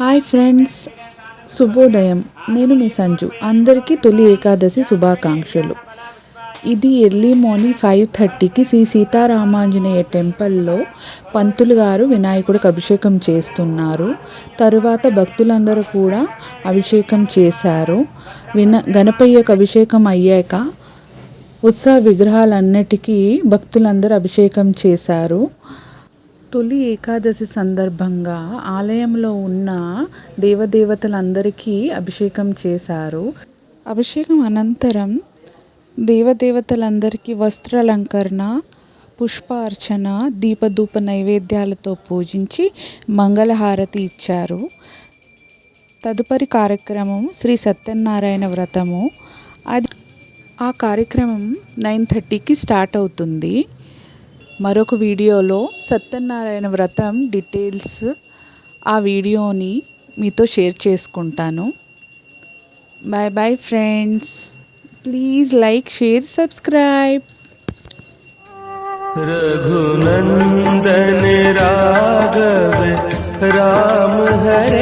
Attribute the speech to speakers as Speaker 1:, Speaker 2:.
Speaker 1: Hi friends, శుభోదయం. నేను మీ సంజు. అందరికీ తొలి ఏకాదశి శుభాకాంక్షలు. ఇది ఎర్లీ మార్నింగ్ 5:30కి శ్రీ సీతారామాంజనేయ టెంపుల్లో పంతులు గారు వినాయకుడికి అభిషేకం చేస్తున్నారు. తరువాత భక్తులందరూ కూడా అభిషేకం చేశారు. గణపయ్యకు అభిషేకం అయ్యాక ఉత్సవ విగ్రహాలన్నిటికీ భక్తులందరూ అభిషేకం చేశారు. తొలి ఏకాదశి సందర్భంగా ఆలయంలో ఉన్న దేవదేవతలందరికీ అభిషేకం చేశారు. అభిషేకం అనంతరం దేవదేవతలందరికీ వస్త్రాలంకరణ, పుష్పార్చన, దీపధూప నైవేద్యాలతో పూజించి మంగళహారతి ఇచ్చారు. తదుపరి కార్యక్రమం శ్రీ సత్యనారాయణ వ్రతము. ఆ కార్యక్రమం 9:30కి స్టార్ట్ అవుతుంది. మరొక వీడియోలో సత్యనారాయణ వ్రతం డీటెయిల్స్ ఆ వీడియోని మీతో షేర్ చేసుకుంటాను. Bye bye friends. Please like, share, subscribe.
Speaker 2: Raghunandan Raghav Ram Hare